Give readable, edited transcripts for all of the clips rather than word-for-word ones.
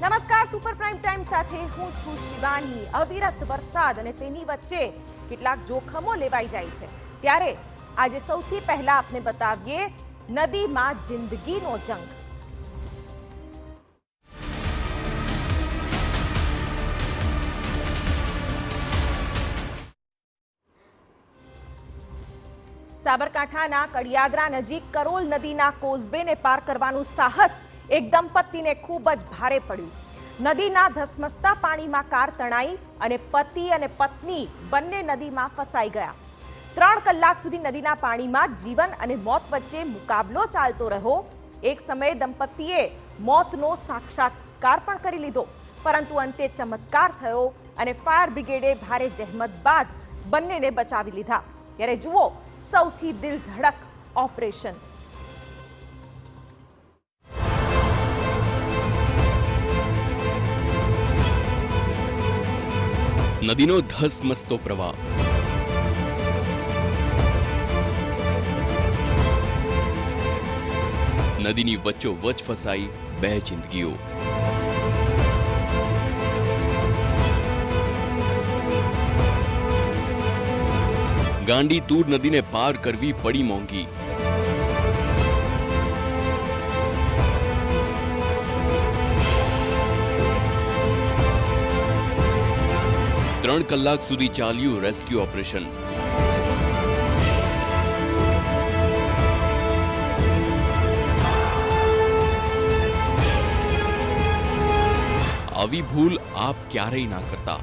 નમસ્કાર, super prime time સાથે હું છું શિવાની। અવિરત વરસાદ અને તેની વચ્ચે કેટલાક જોખમો લેવાઈ જાય છે, ત્યારે આજે સૌથી પહેલા આપને બતાવીએ નદીમાં જિંદગીનો જંગ। સાબરકાંઠાના કડિયાદરા નજીક કરોલ નદીના કોઝવેને પાર કરવાનું સાહસ એક દંપતીને ખૂબ જ ભારે પડ્યું। નદીના ધસમસતા પાણીમાં કાર તણાઈ અને પતિ અને પત્ની બંને નદીમાં ફસાઈ ગયા। 3 કલાક સુધી નદીના પાણીમાં જીવન અને મોત વચ્ચે મુકાબલો ચાલતો રહ્યો। એક સમયે દંપતીએ મોતનો સાક્ષાત્કાર પણ કરી લીધો, પરંતુ અંતે ચમત્કાર થયો અને ફાયર બ્રિગેડે ભારે જહેમત બાદ બંનેને બચાવી લીધા। ત્યારે જુઓ સૌથી દિલ ધડક ઓપરેશન। નદીનો ધસમસતો પ્રવાહ, નદીની વચ્ચોવચ્ચ ફસાઈ 2 જિંદગીઓ। ગાંડી તૂર નદીને પાર કરવી પડી મોંઘી। ત્રણ કલાક સુધી ચાલ્યું રેસ્ક્યુ ઓપરેશન। આવી ભૂલ આપ ક્યારેય ના કરતા।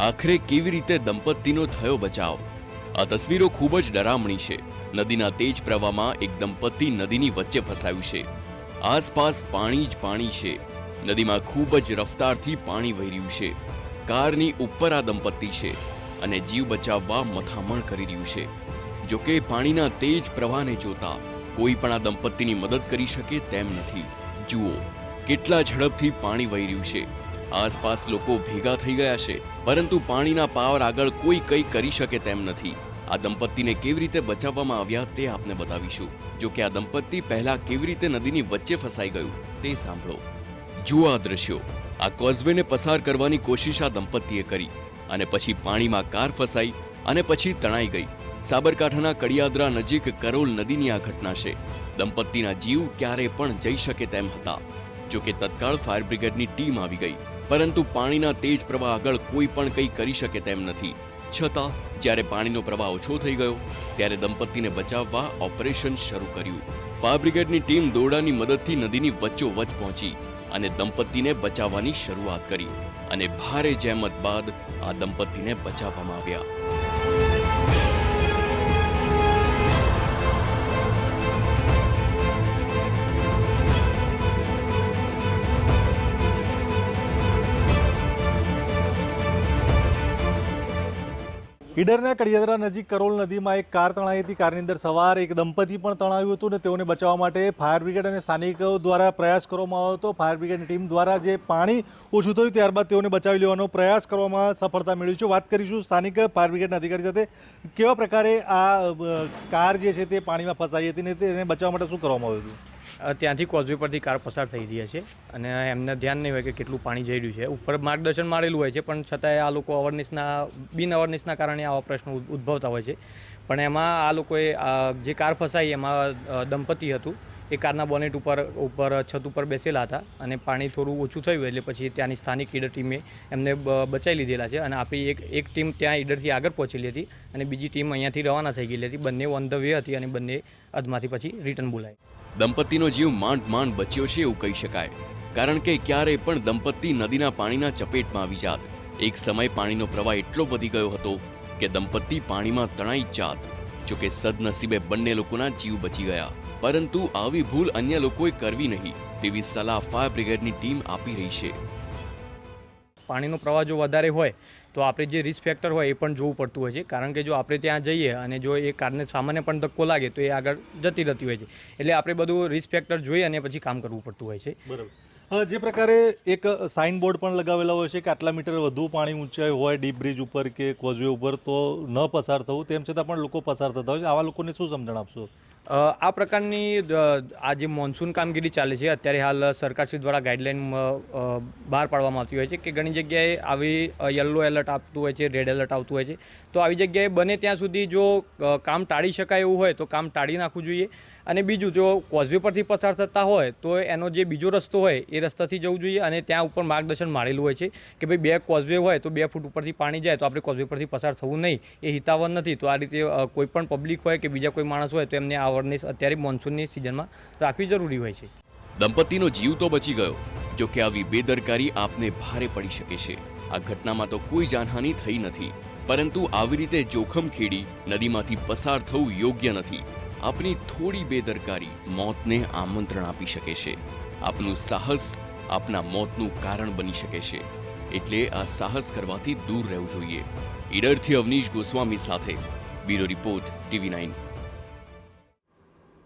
આખરે કેવી રીતે દંપતીનો થયો બચાવ? આ તસવીરો ખૂબ જ ડરામણી છે। નદીના તેજ પ્રવાહમાં એક દંપતી નદીની વચ્ચે ફસાયું છે। આસપાસ પાણી જ પાણી છે। નદીમાં ખૂબ જ રફતારથી પાણી વહી રહ્યું છે। કારની ઉપર આ દંપતી છે અને જીવ બચાવવા મથામણ કરી રહ્યું છે। જો કે પાણીના તેજ પ્રવાહને જોતા કોઈ પણ આ દંપતીની મદદ કરી શકે તેમ નથી। જુઓ કેટલા ઝડપથી પાણી વહી રહ્યું છે। આસપાસ લોકો ભેગા થઈ ગયા છે, પરંતુ પાણીના પાવર આગળ કોઈ કંઈ કરી શકે તેમ નથી। આ દંપતીને કેવી રીતે બચાવવામાં આવ્યા તે આપને બતાવીશું। જો કે આ દંપતી પહેલા કેવી રીતે નદીની વચ્ચે ફસાઈ ગયું તે સાંભળો। જુઓ આ દ્રશ્યો। આ કોઝવેને પસાર કરવાની કોશિશ આ દંપતીએ કરી અને પછી પાણીમાં કાર ફસાઈ અને પછી તણાઈ ગઈ। સાબરકાંઠાના કડિયાદરા નજીક કરોલ નદીની આ ઘટના છે। દંપતીના જીવ ક્યારે પણ જઈ શકે તેમ હતા। જો કે તત્કાળ ફાયર બ્રિગેડની ટીમ આવી ગઈ, પરંતુ પાણીના તેજ પ્રવાહ આગળ કોઈ પણ કંઈ કરી શકે તેમ નથી। છતાં જ્યારે પાણીનો પ્રવાહ ઓછો થઈ ગયો ત્યારે દંપતીને બચાવવા ઓપરેશન શરૂ કર્યું। ફાયર બ્રિગેડની ટીમ દોરડાની મદદથી નદીની વચ્ચોવચ્ચ પહોંચી અને દંપતીને બચાવવાની શરૂઆત કરી અને ભારે જહેમત બાદ આ દંપતીને બચાવવામાં આવ્યા। ઈડરના કડિયાદરા નજીક કરોલ નદીમાં એક કાર તણાઈ હતી। કારની અંદર સવાર એક દંપતી પણ તણાયું હતું ને તેઓને બચાવવા માટે ફાયર બ્રિગેડ અને સ્થાનિકો દ્વારા પ્રયાસ કરવામાં આવ્યો હતો। ફાયર બ્રિગેડની ટીમ દ્વારા જે પાણી ઓછું થયું ત્યારબાદ તેઓને બચાવી લેવાનો પ્રયાસ કરવામાં સફળતા મેળવી છે। વાત કરીશું સ્થાનિક ફાયર બ્રિગેડના અધિકારી સાથે, કેવા પ્રકારે આ કાર જે છે તે પાણીમાં ફસાઈ હતી ને તેને બચાવવા માટે શું કરવામાં આવ્યું હતું? ત્યાંથી કોઝવે પરથી કાર પસાર થઈ રહી છે અને એમને ધ્યાન નહીં હોય કે કેટલું પાણી જઈ રહ્યું છે। ઉપર માર્ગદર્શન મારેલું હોય છે, પણ છતાંય આ લોકો બિન અવેરનેસના કારણે આવા પ્રશ્નો ઉદ્ભવતા હોય છે। પણ એમાં આ લોકોએ જે કાર ફસાઈ એમાં દંપતી હતું, એ કારના બોનેટ ઉપર છત ઉપર બેસેલા હતા અને પાણી થોડું ઓછું થયું એટલે પછી ત્યાંની સ્થાનિક ઈડર ટીમે એમને બચાવી લીધેલા છે અને આપણી એક ટીમ ત્યાં ઈડરથી આગળ પહોંચેલી હતી અને બીજી ટીમ અહીંયાથી રવાના થઈ ગયેલી હતી। બંને ઓન ધ વે હતી અને બંને અધમાંથી પછી રિટર્ન બોલાય। દંપતીનો જીવ માંડ બચ્યો છે એવું કહી શકાય, કારણ કે ક્યારેય પણ દંપતી નદીના પાણીના ચપેટમાં આવી જાત। એક સમય પાણીનો પ્રવાહ એટલો વધી ગયો હતો કે દંપતી પાણીમાં તણાઈ જાત। જો કે સદનસીબે બંને લોકોના જીવ બચી ગયા, પરંતુ આવી ભૂલ અન્ય લોકોએ કરવી નહીં તેવી સલાહ ફાયર બ્રિગેડની ટીમ આપી રહી છે। પાણીનો પ્રવાહ જો વધારે હોય તો આપણે જે રિસ્ક ફેક્ટર હોય એ પણ જોવું પડતું હોય છે, કારણ કે જો આપણે ત્યાં જઈએ અને જો એ કારને સામાન્ય પણ ધક્કો લાગે તો એ આગળ જતી રહેતી હોય છે। એટલે આપણે બધું રિસ્ક ફેક્ટર જોઈ અને પછી કામ કરવું પડતું હોય છે। બરાબર। જે પ્રકારે એક સાઇન બોર્ડ પણ લગાવેલા હોય છે કે આટલા મીટર વધુ પાણી ઊંચાઈ હોય ડીપ બ્રિજ ઉપર કે કોઝવે ઉપર તો ન પસાર થવું, તેમ છતાં પણ લોકો પસાર થતા હોય છે. આવા લોકોને શું સમજણ આપશો? આ પ્રકારની આ જે મોન્સૂન કામગીરી ચાલે છે અત્યારે હાલ સરકારશ્રી દ્વારા ગાઈડલાઇન બહાર પાડવામાં આવતી હોય છે કે ઘણી જગ્યાએ આવી યલો એલર્ટ આપતું હોય છે, રેડ એલર્ટ આવતું હોય છે. તો આવી જગ્યાએ બને ત્યાં સુધી જો કામ ટાળી શકાય એવું હોય તો કામ ટાળી નાખવું જોઈએ. અને બીજું, જો કોઝવે પરથી પસાર થતા હોય તો એનો જે બીજો રસ્તો હોય એ રસ્તાથી જવું જોઈએ. અને ત્યાં ઉપર માર્ગદર્શન મારેલું હોય છે કે ભાઈ 2 કોઝવે હોય તો 2 ફૂટ ઉપરથી પાણી જાય તો આપણે કોઝવે પરથી પસાર થવું નહીં, એ હિતાવહ નથી. તો આ રીતે કોઈ પણ પબ્લિક હોય કે બીજા કોઈ માણસ હોય તો એમને અવેરનેસ અત્યારે મોન્સૂનની સિઝનમાં રાખવી જરૂરી હોય છે. દંપતીનો જીવ તો બચી ગયો, જો કે આવી બેદરકારી આપને ભારે પડી શકે છે. આ ઘટનામાં તો કોઈ જાનહાનિ થઈ નથી, પરંતુ આવી રીતે જોખમ ખેડી નદીમાંથી પસાર થવું યોગ્ય નથી. આપની થોડી બેદરકારી મોતને આમંત્રણ આપી શકે છે. આપનું સાહસ આપના મોતનું કારણ બની શકે છે. એટલે આ સાહસ કરવાથી દૂર રહેવું જોઈએ. ઈડરથી અવનીશ ગોસ્વામી સાથે બ્યુરો રિપોર્ટ TV9.